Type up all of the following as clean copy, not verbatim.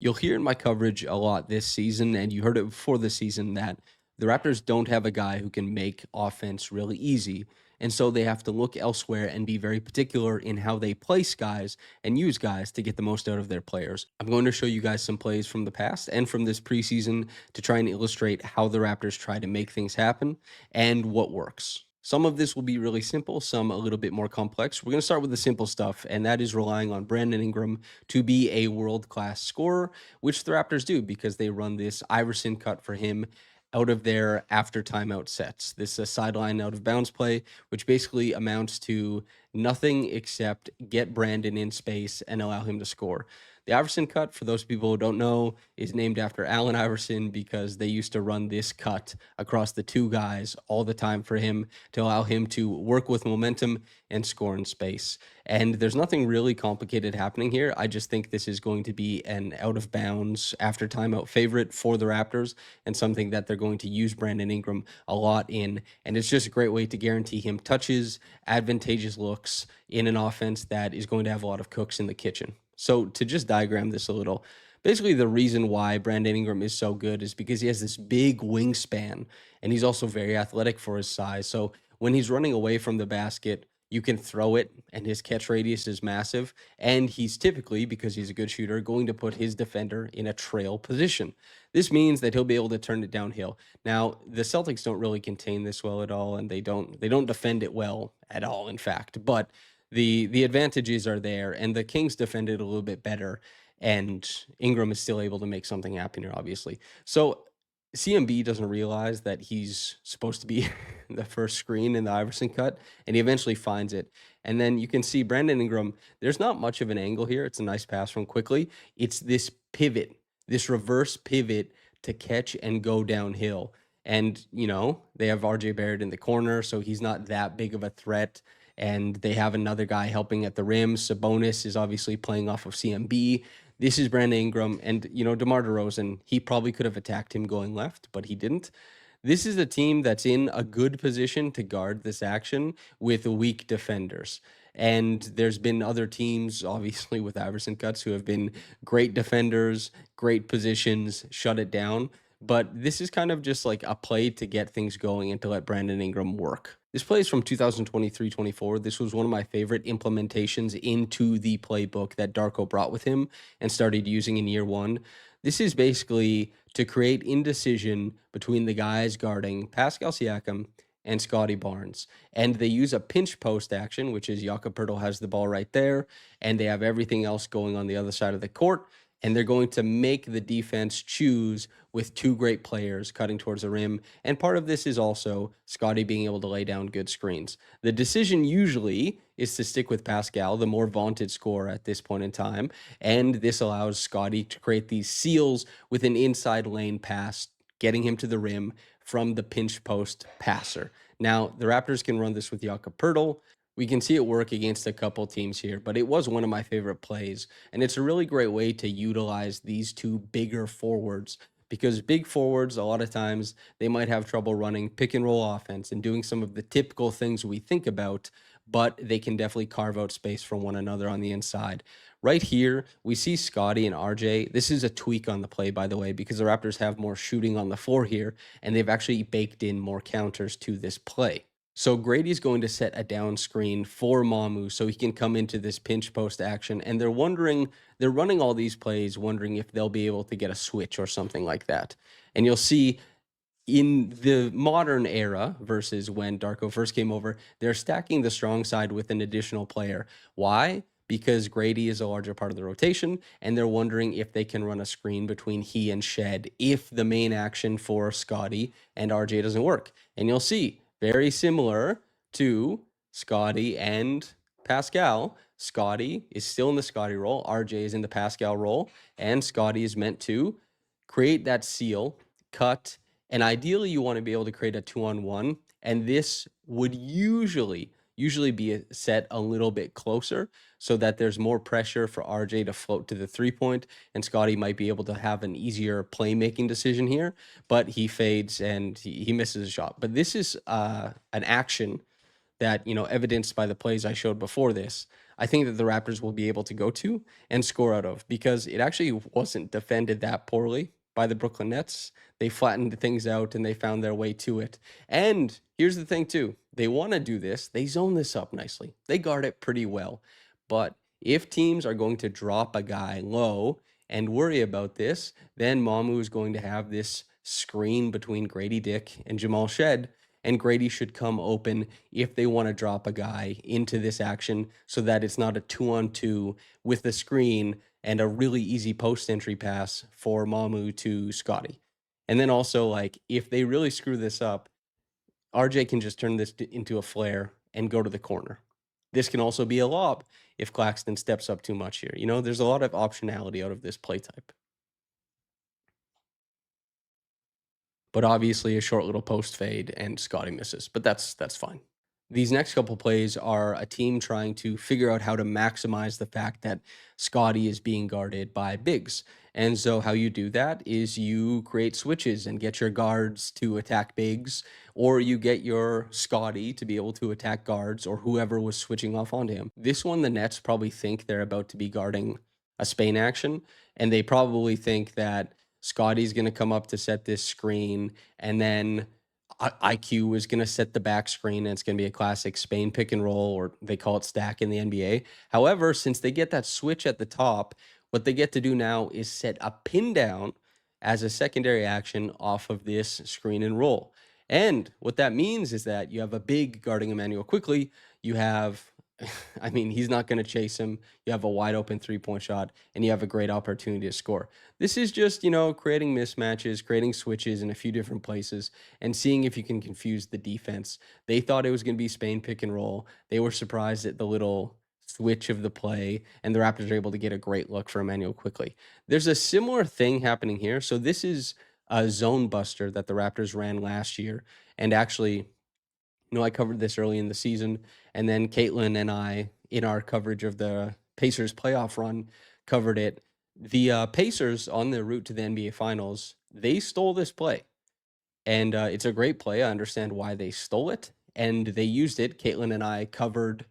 You'll hear in my coverage a lot this season, and you heard it before the season, that the Raptors don't have a guy who can make offense really easy. And so they have to look elsewhere and be very particular in how they place guys and use guys to get the most out of their players. I'm going to show you guys some plays from the past and from this preseason to try and illustrate how the Raptors try to make things happen and what works. Some of this will be really simple, some a little bit more complex. We're going to start with the simple stuff, and that is relying on Brandon Ingram to be a world class scorer, which the Raptors do because they run this Iverson cut for him out of their after timeout sets. This is a sideline out of bounds play, which basically amounts to nothing except get Brandon in space and allow him to score. The Iverson cut, for those people who don't know, is named after Allen Iverson because they used to run this cut across the two guys all the time for him to allow him to work with momentum and score in space. And there's nothing really complicated happening here. I just think this is going to be an out of bounds after timeout favorite for the Raptors and something that they're going to use Brandon Ingram a lot in. And it's just a great way to guarantee him touches, advantageous looks in an offense that is going to have a lot of cooks in the kitchen. So to just diagram this a little, basically the reason why Brandon Ingram is so good is because he has this big wingspan and he's also very athletic for his size. So when he's running away from the basket, you can throw it and his catch radius is massive. And he's typically, because he's a good shooter, going to put his defender in a trail position. This means that he'll be able to turn it downhill. Now, the Celtics don't really contain this well at all, and they don't defend it well at all, in fact. But the advantages are there, and the Kings defend it a little bit better. And Ingram is still able to make something happen here, obviously. So CMB doesn't realize that he's supposed to be the first screen in the Iverson cut, and he eventually finds it. And then you can see Brandon Ingram, there's not much of an angle here. It's a nice pass from quickly. It's this pivot, this reverse pivot to catch and go downhill. And, they have RJ Barrett in the corner, so he's not that big of a threat. And they have another guy helping at the rim. Sabonis is obviously playing off of CMB. This is Brandon Ingram, and DeMar DeRozan. He probably could have attacked him going left, but he didn't. This is a team that's in a good position to guard this action with weak defenders. And there's been other teams, obviously, with Iverson cuts who have been great defenders, great positions, shut it down. But this is kind of just like a play to get things going and to let Brandon Ingram work. This play is from 2023-24. This was one of my favorite implementations into the playbook that Darko brought with him and started using in year one. This is basically to create indecision between the guys guarding Pascal Siakam and Scotty Barnes. And they use a pinch post action, which is Jakob Poeltl has the ball right there, and they have everything else going on the other side of the court. And they're going to make the defense choose with two great players cutting towards the rim. And part of this is also Scotty being able to lay down good screens. The decision usually is to stick with Pascal, the more vaunted scorer at this point in time. And this allows Scotty to create these seals with an inside lane pass, getting him to the rim from the pinch post passer. Now, the Raptors can run this with Jakob Poeltl. We can see it work against a couple teams here, but it was one of my favorite plays. And it's a really great way to utilize these two bigger forwards because big forwards, a lot of times, they might have trouble running pick and roll offense and doing some of the typical things we think about, but they can definitely carve out space for one another on the inside. Right here, we see Scotty and RJ. This is a tweak on the play, by the way, because the Raptors have more shooting on the floor here, and they've actually baked in more counters to this play. So Grady's going to set a down screen for Mamu so he can come into this pinch post action. And they're running all these plays, wondering if they'll be able to get a switch or something like that. And you'll see in the modern era versus when Darko first came over, they're stacking the strong side with an additional player. Why? Because Grady is a larger part of the rotation, and they're wondering if they can run a screen between he and Shed if the main action for Scotty and RJ doesn't work. And you'll see, very similar to Scotty and Pascal. Scotty is still in the Scotty role, RJ is in the Pascal role, and Scotty is meant to create that seal, cut, and ideally you want to be able to create a 2-on-1, and this would usually be set a little bit closer so that there's more pressure for RJ to float to the 3-point, and Scotty might be able to have an easier playmaking decision here, but he fades and he misses a shot. But this is an action that, evidenced by the plays I showed before this, I think that the Raptors will be able to go to and score out of because it actually wasn't defended that poorly by the Brooklyn Nets. They flattened things out and they found their way to it. And here's the thing, too, they want to do this, they zone this up nicely, they guard it pretty well. But if teams are going to drop a guy low and worry about this, then Mamu is going to have this screen between Grady Dick and Jamal Shed, and Grady should come open if they want to drop a guy into this action so that it's not a 2-on-2 with the screen and a really easy post entry pass for Mamu to Scotty. And then also, like, if they really screw this up, RJ can just turn this into a flare and go to the corner. This can also be a lob if Claxton steps up too much here. There's a lot of optionality out of this play type. But obviously a short little post fade and Scotty misses, but that's fine. These next couple plays are a team trying to figure out how to maximize the fact that Scotty is being guarded by bigs. And so how you do that is you create switches and get your guards to attack bigs, or you get your Scotty to be able to attack guards or whoever was switching off onto him. This one, the Nets probably think they're about to be guarding a Spain action, and they probably think that Scotty's going to come up to set this screen, and then IQ is going to set the back screen, and it's going to be a classic Spain pick and roll, or they call it stack in the NBA. However, since they get that switch at the top, what they get to do now is set a pin down as a secondary action off of this screen and roll. And what that means is that you have a big guarding Emmanuel quickly. You have, I mean, he's not going to chase him. You have a wide open 3-point shot, and you have a great opportunity to score. This is just, creating mismatches, creating switches in a few different places, and seeing if you can confuse the defense. They thought it was going to be Spain pick and roll. They were surprised at the little switch of the play, and the Raptors are able to get a great look for Emmanuel quickly. There's a similar thing happening here. So this is a zone buster that the Raptors ran last year, and actually, I covered this early in the season, and then Caitlin and I, in our coverage of the Pacers playoff run, covered it. The Pacers, on their route to the NBA Finals, they stole this play, and it's a great play. I understand why they stole it, and they used it. Caitlin and I covered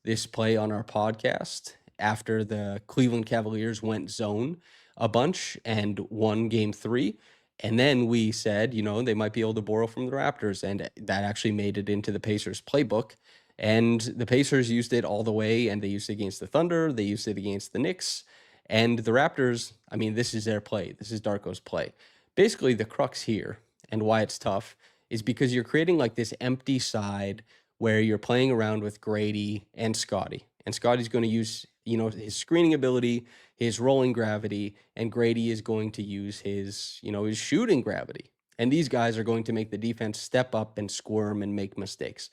this play on our podcast after the Cleveland Cavaliers went zone a bunch and won game 3. And then we said, they might be able to borrow from the Raptors, and that actually made it into the Pacers playbook. And the Pacers used it all the way, and they used it against the Thunder, they used it against the Knicks, and the Raptors, I mean, this is their play. This is Darko's play. Basically, the crux here and why it's tough is because you're creating like this empty side where you're playing around with Grady and Scotty. And Scotty's going to use, his screening ability, his rolling gravity, and Grady is going to use his shooting gravity. And these guys are going to make the defense step up and squirm and make mistakes.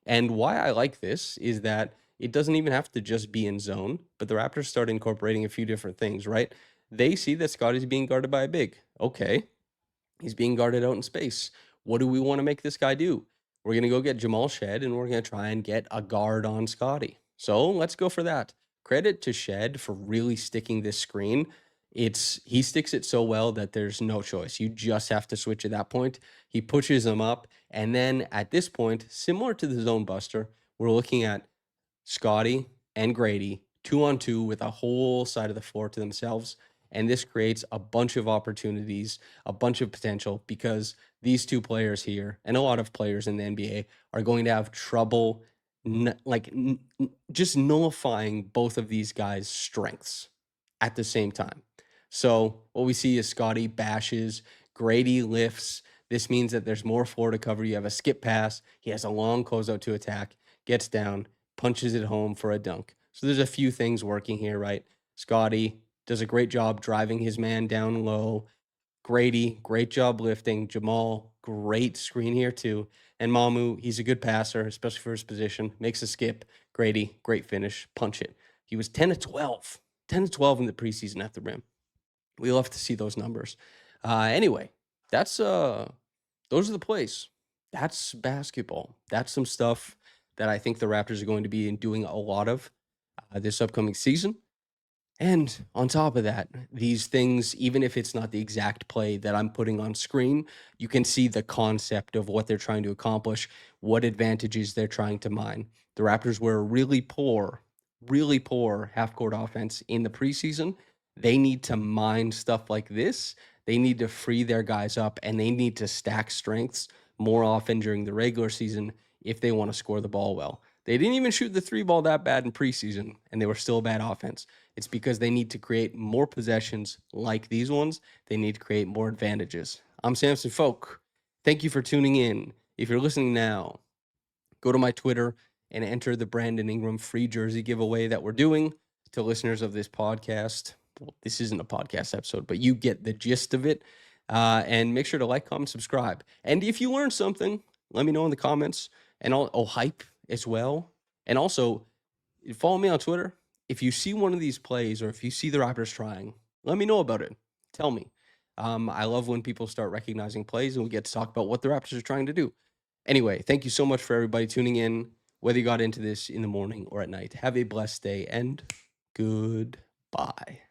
And why I like this is that it doesn't even have to just be in zone, but the Raptors start incorporating a few different things, right? They see that Scotty's being guarded by a big. Okay, he's being guarded out in space. What do we want to make this guy do? We're going to go get Jamal Shed, and we're going to try and get a guard on Scotty. So let's go for that. Credit to Shed for really sticking this screen. He sticks it so well that there's no choice. You just have to switch at that point. He pushes him up, and then at this point, similar to the zone buster, we're looking at Scotty and Grady 2-on-2 with a whole side of the floor to themselves. And this creates a bunch of opportunities, a bunch of potential, because these two players here and a lot of players in the NBA are going to have trouble just nullifying both of these guys' strengths at the same time. So what we see is Scotty bashes, Grady lifts. This means that there's more floor to cover. You have a skip pass. He has a long closeout to attack, gets down, punches it home for a dunk. So there's a few things working here, right? Scotty does a great job driving his man down low. Grady, great job lifting. Jamal, great screen here too. And Mamu, he's a good passer, especially for his position. Makes a skip. Grady, great finish. Punch it. He was 10 to 12. 10 to 12 in the preseason at the rim. We love to see those numbers. Anyway, that's those are the plays. That's basketball. That's some stuff that I think the Raptors are going to be doing a lot of this upcoming season. And on top of that, these things, even if it's not the exact play that I'm putting on screen, you can see the concept of what they're trying to accomplish, what advantages they're trying to mine. The Raptors were really poor really poor half court offense in the preseason. They need to mine stuff like this. They need to free their guys up and they need to stack strengths more often during the regular season if they want to score the ball well. They didn't even shoot the three ball that bad in preseason and they were still a bad offense. It's because they need to create more possessions like these ones. They need to create more advantages. I'm Samson Folk. Thank you for tuning in. If you're listening now, go to my Twitter and enter the Brandon Ingram free jersey giveaway that we're doing to listeners of this podcast. Well, this isn't a podcast episode, but you get the gist of it. And make sure to like, comment, subscribe. And if you learned something, let me know in the comments. And I'll hype as well. And also, follow me on Twitter. If you see one of these plays or if you see the Raptors trying, let me know about it. Tell me. I love when people start recognizing plays and we get to talk about what the Raptors are trying to do. Anyway, thank you so much for everybody tuning in, whether you got into this in the morning or at night. Have a blessed day and goodbye.